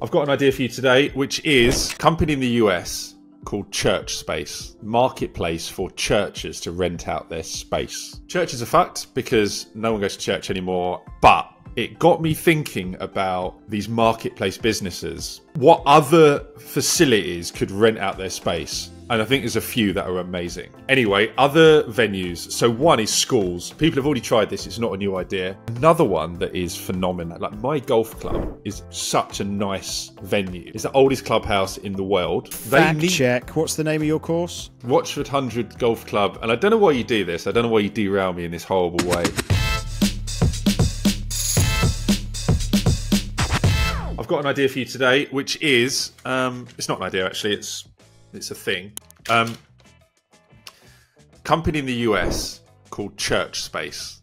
I've got an idea for you today, which is a company in the US called ChurchSpace, marketplace for churches to rent out their space. Churches are fucked because no one goes to church anymore, but it got me thinking about these marketplace businesses. What other facilities could rent out their space? And I think there's a few that are amazing. Anyway, other venues. So one is schools. People have already tried this. It's not a new idea. Another one that is phenomenal. Like my golf club is such a nice venue. It's the oldest clubhouse in the world. Fact check. What's the name of your course? Rochford 100 Golf Club. And I don't know why you do this. I don't know why you derail me in this horrible way. I've got an idea for you today, which is, it's not an idea actually, it's a thing. Company in the US called ChurchSpace,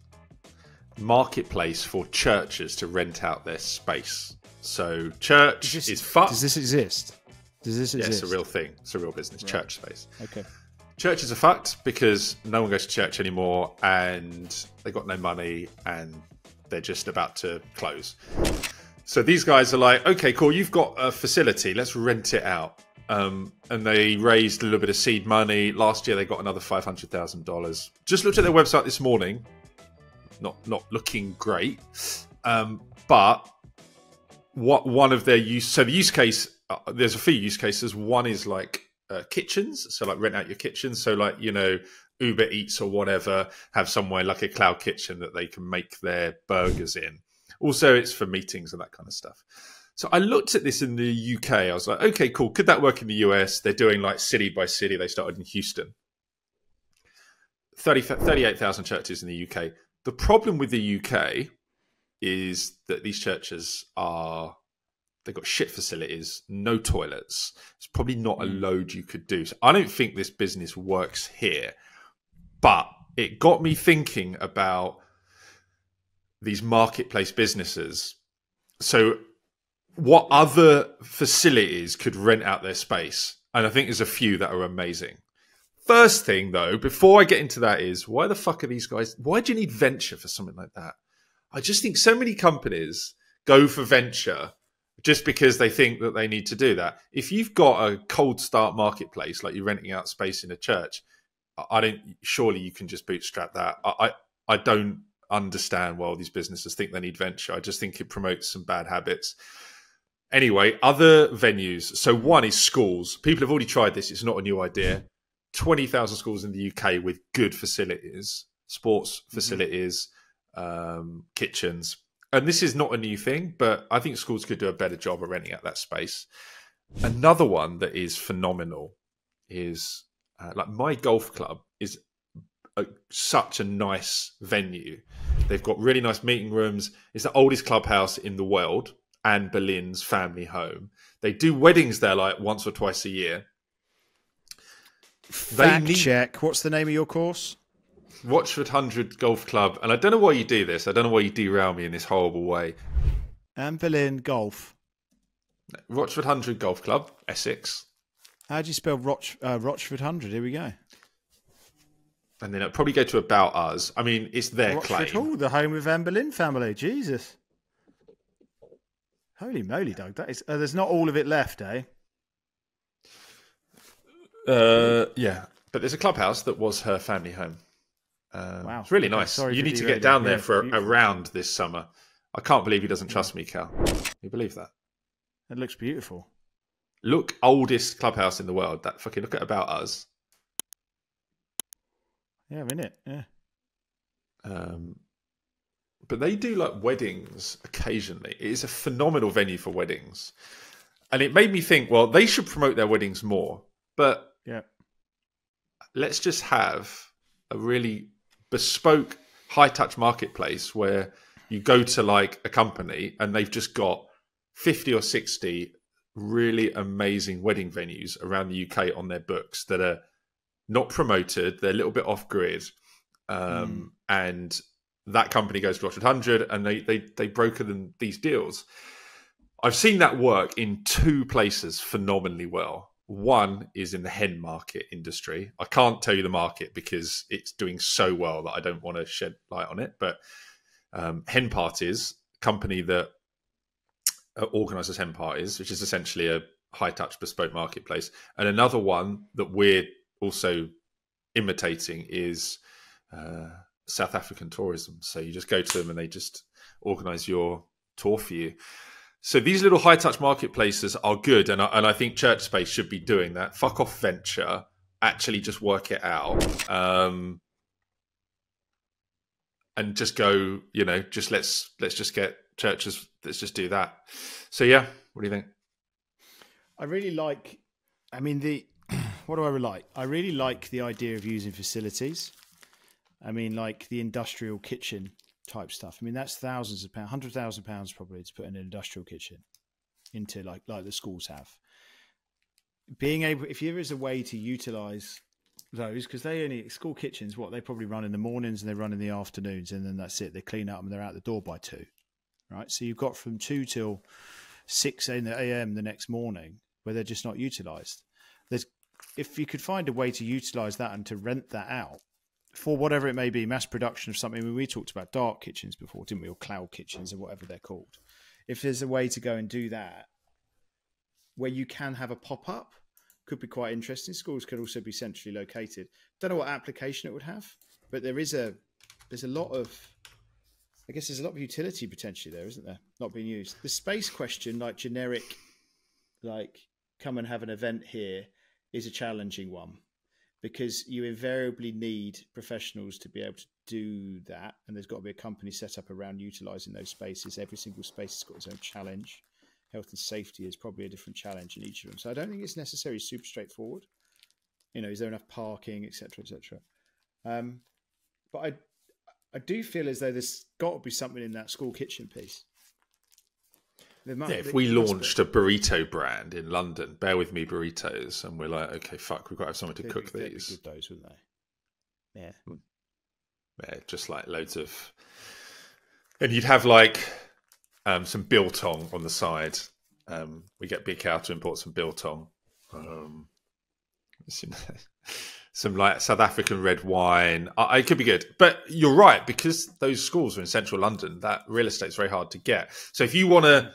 marketplace for churches to rent out their space. So church is fucked. Does this exist? Does this exist? Yeah, it's a real thing. It's a real business. Right. ChurchSpace. Okay. Churches are fucked because no one goes to church anymore and they got no money and they're just about to close. So these guys are like, okay, cool, you've got a facility, let's rent it out. And they raised a little bit of seed money. Last year they got another $500,000. Just looked at their website this morning. Not looking great. But what one of their use, so the use case, there's a few use cases. One is like kitchens, so like rent out your kitchen. So like, you know, Uber Eats or whatever have somewhere like a cloud kitchen that they can make their burgers in. Also, it's for meetings and that kind of stuff. So I looked at this in the UK. I was like, okay, cool. Could that work in the US? They're doing like city by city. They started in Houston. 38,000 churches in the UK. The problem with the UK is that these churches they've got shit facilities, no toilets. It's probably not a load you could do. So I don't think this business works here. But it got me thinking about these marketplace businesses. So what other facilities could rent out their space? And I think there's a few that are amazing. First thing though, before I get into that is, why the fuck are these guys, why do you need venture for something like that? I just think so many companies go for venture just because they think that they need to do that. If you've got a cold start marketplace, like you're renting out space in a church, surely you can just bootstrap that. I don't understand why all these businesses think they need venture. I just think it promotes some bad habits. Anyway, other venues. So one is schools. People have already tried this. It's not a new idea. 20,000 schools in the UK with good facilities, sports facilities, kitchens. And this is not a new thing, but I think schools could do a better job of renting out that space. Another one that is phenomenal is like my golf club is such a nice venue. They've got really nice meeting rooms. It's the oldest clubhouse in the world. Anne Boleyn's family home. They do weddings there like once or twice a year. Fact check. What's the name of your course? Rochford 100 Golf Club. And I don't know why you do this. I don't know why you derail me in this horrible way. Anne Boleyn Golf. Rochford 100 Golf Club, Essex. How do you spell Rochford 100? Here we go. And then it'll probably go to About Us. I mean, it's their Rochford claim. Hall, the home of Anne Boleyn family. Jesus. Holy moly, Doug. That is, there's not all of it left, eh? Yeah. But there's a clubhouse that was her family home. Wow. It's really nice. You need to get down there for a round this summer. I can't believe he doesn't trust me, Cal. You believe that? It looks beautiful. Look, oldest clubhouse in the world. That fucking look at About Us. Yeah, I'm in it. Yeah. But they do like weddings occasionally. It is a phenomenal venue for weddings. And it made me think, well, they should promote their weddings more. But yeah, let's just have a really bespoke, high-touch marketplace where you go to like a company and they've just got 50 or 60 really amazing wedding venues around the UK on their books that are not promoted. They're a little bit off-grid. And that company goes to Rochford 100 and they broker them these deals. I've seen that work in two places phenomenally well. One is in the hen market industry. I can't tell you the market because it's doing so well that I don't want to shed light on it. But hen parties, company that organised as hen parties, which is essentially a high-touch bespoke marketplace. And another one that we're also imitating is South African tourism. So you just go to them and they just organise your tour for you. So these little high-touch marketplaces are good, and I think ChurchSpace should be doing that. Fuck off venture, actually just work it out, and just go. Just let's just get churches. Let's just do that. So yeah, what do you think? I really like. I mean, what do I like? I really like the idea of using facilities. I mean, like the industrial kitchen type stuff. I mean, that's thousands of pounds, £100,000 probably to put in an industrial kitchen into like the schools have. Being able, if there is a way to utilise those, because school kitchens, they probably run in the mornings and they run in the afternoons, and then that's it. They clean up and they're out the door by 2, right? So you've got from 2 till 6 a.m. the next morning where they're just not utilised. If you could find a way to utilise that and to rent that out for whatever it may be, mass production of something. I mean, we talked about dark kitchens before, didn't we? Or cloud kitchens or whatever they're called. If there's a way to go and do that where you can have a pop-up, could be quite interesting. Schools could also be centrally located. Don't know what application it would have, but there's a lot of, I guess there's a lot of utility potentially there, isn't there? Not being used. The space question, like generic, like come and have an event here, is a challenging one, because you invariably need professionals to be able to do that. And there's got to be a company set up around utilising those spaces. Every single space has got its own challenge. Health and safety is probably a different challenge in each of them. So I don't think it's necessarily super straightforward. Is there enough parking, et cetera, et cetera. But I do feel as though there's got to be something in that school kitchen piece. If we launched a burrito brand in London, Bear With Me Burritos, and we're like, okay, fuck, we've got to have someone to cook these. They'd be good, those, wouldn't they? Yeah. Yeah, just like loads of... And you'd have like some biltong on the side. We get Big Cow to import some biltong. Some like South African red wine. It could be good. But you're right, because those schools are in central London, that real estate's very hard to get. So if you want to,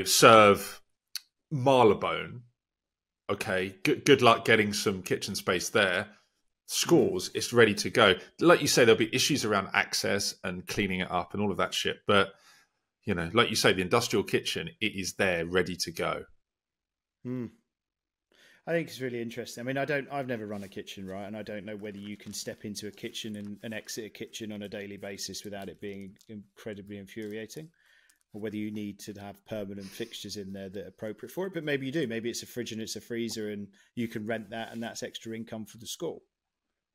serve marlebone, okay, good luck getting some kitchen space there. Schools, it's ready to go. Like you say, there'll be issues around access and cleaning it up and all of that shit. But, like you say, the industrial kitchen, it is there, ready to go. I think it's really interesting. I mean, I've never run a kitchen, right? And I don't know whether you can step into a kitchen and exit a kitchen on a daily basis without it being incredibly infuriating, or whether you need to have permanent fixtures in there that are appropriate for it. But maybe you do. Maybe it's a fridge and it's a freezer and you can rent that and that's extra income for the school.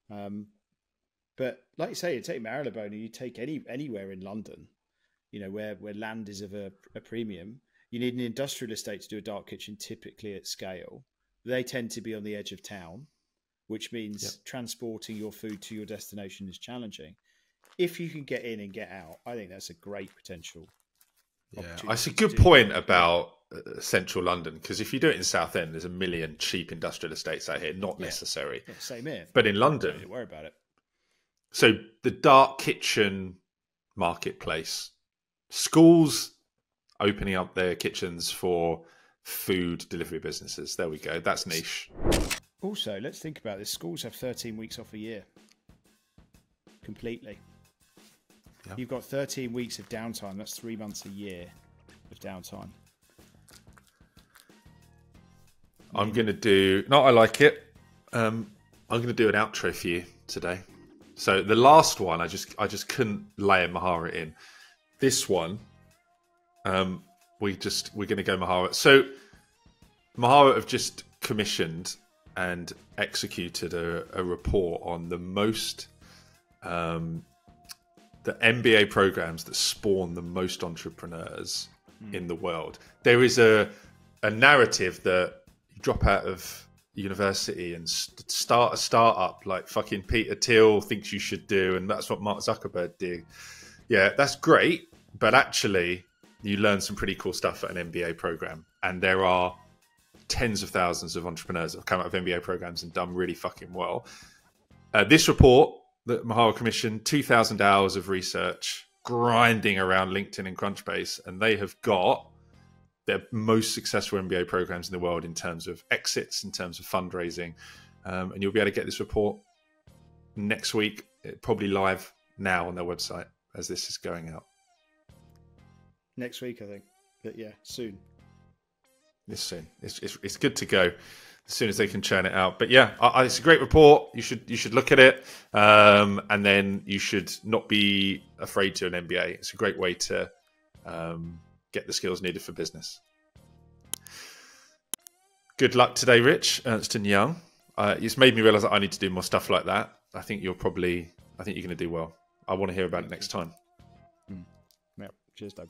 But like you say, you take Marylebone or you take anywhere in London, where land is of a premium. You need an industrial estate to do a dark kitchen, typically at scale. They tend to be on the edge of town, which means transporting your food to your destination is challenging. If you can get in and get out, I think that's a great potential. Yeah, it's a good point about central London, because if you do it in Southend, there's a million cheap industrial estates out here, not necessary. Yeah, same here. But in London, don't worry about it. So the dark kitchen marketplace, schools opening up their kitchens for food delivery businesses. There we go. That's niche. Also, let's think about this. Schools have 13 weeks off a year. Completely. Yep. You've got 13 weeks of downtime. That's 3 months a year of downtime. I'm going to do... No, I like it. I'm going to do an outro for you today. So the last one, I just couldn't layer Mahara in. This one... we're going to go Mahara. So Mahara have just commissioned and executed a report on the most the MBA programs that spawn the most entrepreneurs in the world. There is a narrative that you drop out of university and start a startup like fucking Peter Thiel thinks you should do, and that's what Mark Zuckerberg did. Yeah, that's great, but actually you learn some pretty cool stuff at an MBA program, and there are tens of thousands of entrepreneurs that have come out of MBA programs and done really fucking well. This report that Mahara commissioned, 2,000 hours of research, grinding around LinkedIn and CrunchBase, and they have got They're most successful MBA programs in the world in terms of exits, in terms of fundraising. And you'll be able to get this report next week, probably live now on their website as this is going out. Next week, I think. But yeah, soon. It's soon. It's good to go as soon as they can churn it out. But yeah, it's a great report. You should look at it, and then you should not be afraid to an MBA. It's a great way to get the skills needed for business. Good luck today, Rich, Ernst & Young. It's made me realise that I need to do more stuff like that. I think you're going to do well. I want to hear about it next time. Yeah. Cheers, Doug.